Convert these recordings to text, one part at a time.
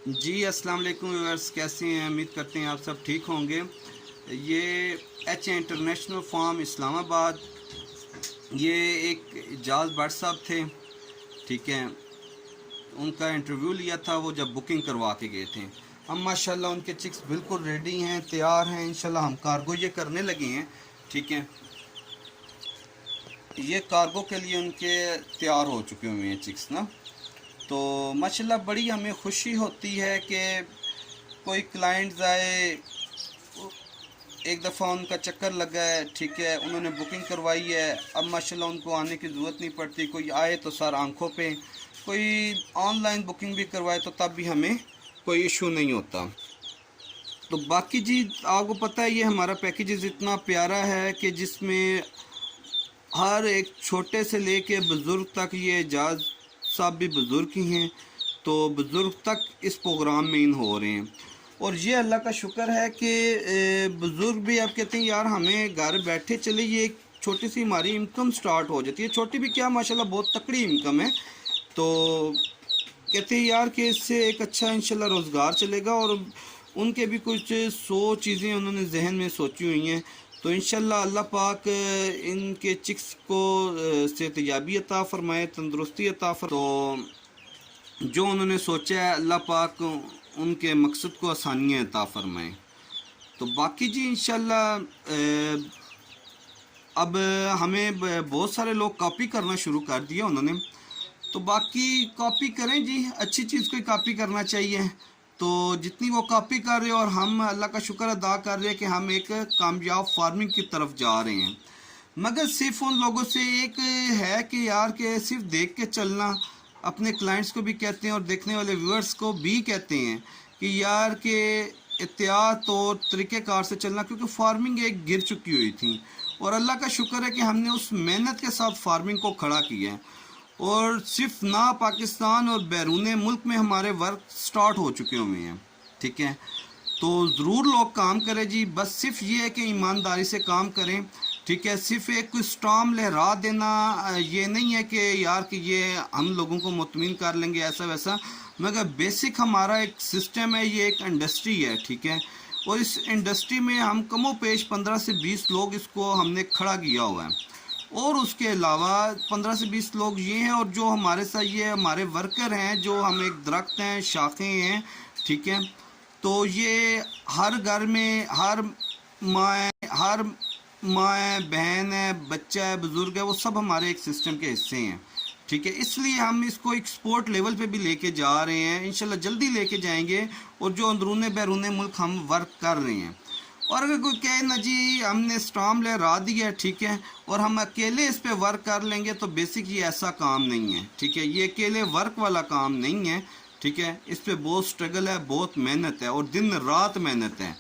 जी अस्सलाम वालेकुम व्यूअर्स, कैसे हैं? उम्मीद करते हैं आप सब ठीक होंगे। ये एच इंटरनेशनल फार्म इस्लामाबाद, ये एक एजाज भट्ट साहब थे, ठीक है। उनका इंटरव्यू लिया था वो जब बुकिंग करवा के गए थे। हम माशाल्लाह उनके चिक्स बिल्कुल रेडी हैं, तैयार हैं। इंशाल्लाह हम कार्गो ये करने लगे हैं, ठीक है। ये कार्गो के लिए उनके तैयार हो चुके हुए हैं चिक्स ना। तो माशाल्लाह बड़ी हमें खुशी होती है कि कोई क्लाइंट्स आए, एक दफ़ा उनका चक्कर लगा है, ठीक है, उन्होंने बुकिंग करवाई है। अब माशाल्लाह उनको आने की ज़रूरत नहीं पड़ती। कोई आए तो सर आंखों पे, कोई ऑनलाइन बुकिंग भी करवाए तो तब भी हमें कोई इशू नहीं होता। तो बाकी जी आपको पता है ये हमारा पैकेजेस इतना प्यारा है कि जिसमें हर एक छोटे से लेके बुज़ुर्ग तक, ये एजाज साहब भी बुज़ुर्ग ही हैं तो बुज़ुर्ग तक इस प्रोग्राम में इन हो रहे हैं। और ये अल्लाह का शुक्र है कि बुज़ुर्ग भी अब कहते हैं यार हमें घर बैठे चले ये एक छोटी सी हमारी इनकम स्टार्ट हो जाती है। छोटी भी क्या, माशाल्लाह बहुत तकड़ी इनकम है। तो कहते हैं यार कि इससे एक अच्छा इंशाल्लाह रोज़गार चलेगा। और उनके भी कुछ 100 चीज़ें उन्होंने जहन में सोची हुई हैं। तो इंशाल्लाह अल्लाह पाक इनके चिक्स को सेहतयाबी अता फ़रमाए, तंदुरुस्ती अता फ़रमाए। तो जो उन्होंने सोचा है अल्लाह पाक उनके मकसद को आसानियाँ अता फ़रमाए। तो बाकी जी इंशाल्लाह अब हमें बहुत सारे लोग कॉपी करना शुरू कर दिया उन्होंने। तो बाकी कॉपी करें जी, अच्छी चीज़ को कॉपी करना चाहिए। तो जितनी वो कॉपी कर रहे हैं और हम अल्लाह का शुक्र अदा कर रहे हैं कि हम एक कामयाब फार्मिंग की तरफ जा रहे हैं। मगर सिर्फ उन लोगों से एक है कि यार के सिर्फ देख के चलना, अपने क्लाइंट्स को भी कहते हैं और देखने वाले व्यूअर्स को भी कहते हैं कि यार के एहतियात और तरीक़ेकार से चलना, क्योंकि फार्मिंग एक गिर चुकी हुई थी। और अल्लाह का शुक्र है कि हमने उस मेहनत के साथ फार्मिंग को खड़ा किया है। और सिर्फ ना पाकिस्तान और बैरून मुल्क में हमारे वर्क स्टार्ट हो चुके हुए हैं, ठीक है। तो ज़रूर लोग काम करें जी, बस सिर्फ ये है कि ईमानदारी से काम करें, ठीक है। सिर्फ एक कोई स्टॉर्म लहरा देना ये नहीं है कि यार कि ये हम लोगों को मुतमिन कर लेंगे ऐसा वैसा। मगर बेसिक हमारा एक सिस्टम है, ये एक इंडस्ट्री है, ठीक है। और इस इंडस्ट्री में हम कमो पेश 15 से 20 लोग इसको हमने खड़ा किया हुआ है। और उसके अलावा 15 से 20 लोग ये हैं, और जो हमारे साथ ये हमारे वर्कर हैं, जो हम एक दरख्त हैं, शाखें हैं, ठीक है। तो ये हर घर में हर माँ है, बहन है, बच्चा है, बुज़ुर्ग है, वो सब हमारे एक सिस्टम के हिस्से हैं, ठीक है। इसलिए हम इसको एक्सपोर्ट लेवल पे भी लेके जा रहे हैं, इंशाल्लाह जल्दी लेके जाएंगे। और जो अंदरूने बैरूने मुल्क हम वर्क कर रहे हैं। और अगर कोई कहे ना जी हमने स्टॉर्म लहरा दिया है, ठीक है, और हम अकेले इस पे वर्क कर लेंगे, तो बेसिक ये ऐसा काम नहीं है, ठीक है। ये अकेले वर्क वाला काम नहीं है, ठीक है। इस पे बहुत स्ट्रगल है, बहुत मेहनत है और दिन रात मेहनत है।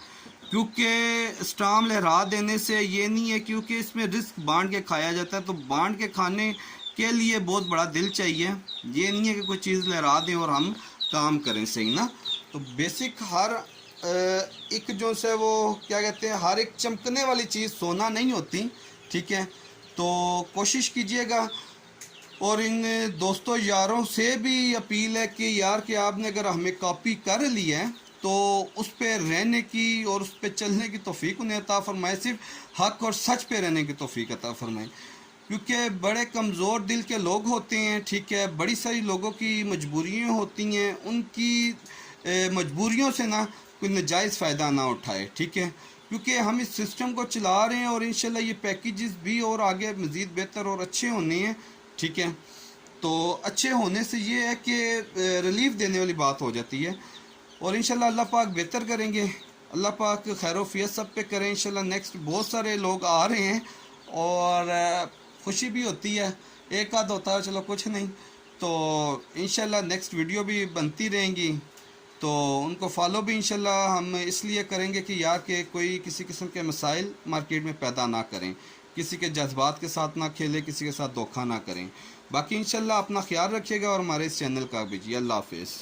क्योंकि स्टॉर्म लहरा देने से ये नहीं है, क्योंकि इसमें रिस्क बांट के खाया जाता है। तो बांट के खाने के लिए बहुत बड़ा दिल चाहिए। ये नहीं है कि कोई चीज़ लहरा दें और हम काम करें, सही ना। तो बेसिक हर एक जो से वो क्या कहते हैं, हर एक चमकने वाली चीज़ सोना नहीं होती, ठीक है। तो कोशिश कीजिएगा। और इन दोस्तों यारों से भी अपील है कि यार कि आपने अगर हमें कॉपी कर ली है तो उस पर रहने की और उस पर चलने की तौफीक उन्हें अता फरमाए। सिर्फ हक और सच पे रहने की तौफीक अता फरमाए। क्योंकि बड़े कमज़ोर दिल के लोग होते हैं, ठीक है। बड़ी सारी लोगों की मजबूरियाँ होती हैं, उनकी मजबूरियों से ना कोई नजायज़ फ़ायदा ना उठाए, ठीक है। क्योंकि हम इस सिस्टम को चला रहे हैं और इंशाल्लाह ये पैकेजेस भी और आगे मज़ीद बेहतर और अच्छे होने हैं, ठीक है। तो अच्छे होने से ये है कि रिलीफ देने वाली बात हो जाती है। और इंशाल्लाह अल्लाह पाक बेहतर करेंगे, अल्लाह पाक खैरोफियत सब पे करें। इंशाल्लाह नेक्स्ट बहुत सारे लोग आ रहे हैं और खुशी भी होती है। एक आध होता है चलो कुछ नहीं। तो इंशाल्लाह नेक्स्ट वीडियो भी बनती रहेंगी। तो उनको फॉलो भी इंशाल्लाह हम इसलिए करेंगे कि यार के कोई किसी किस्म के मसाइल मार्केट में पैदा ना करें, किसी के जज्बात के साथ ना खेलें, किसी के साथ धोखा ना करें। बाकी इंशाल्लाह अपना ख्याल रखिएगा और हमारे इस चैनल का भी जी। अल्लाह हाफिज़।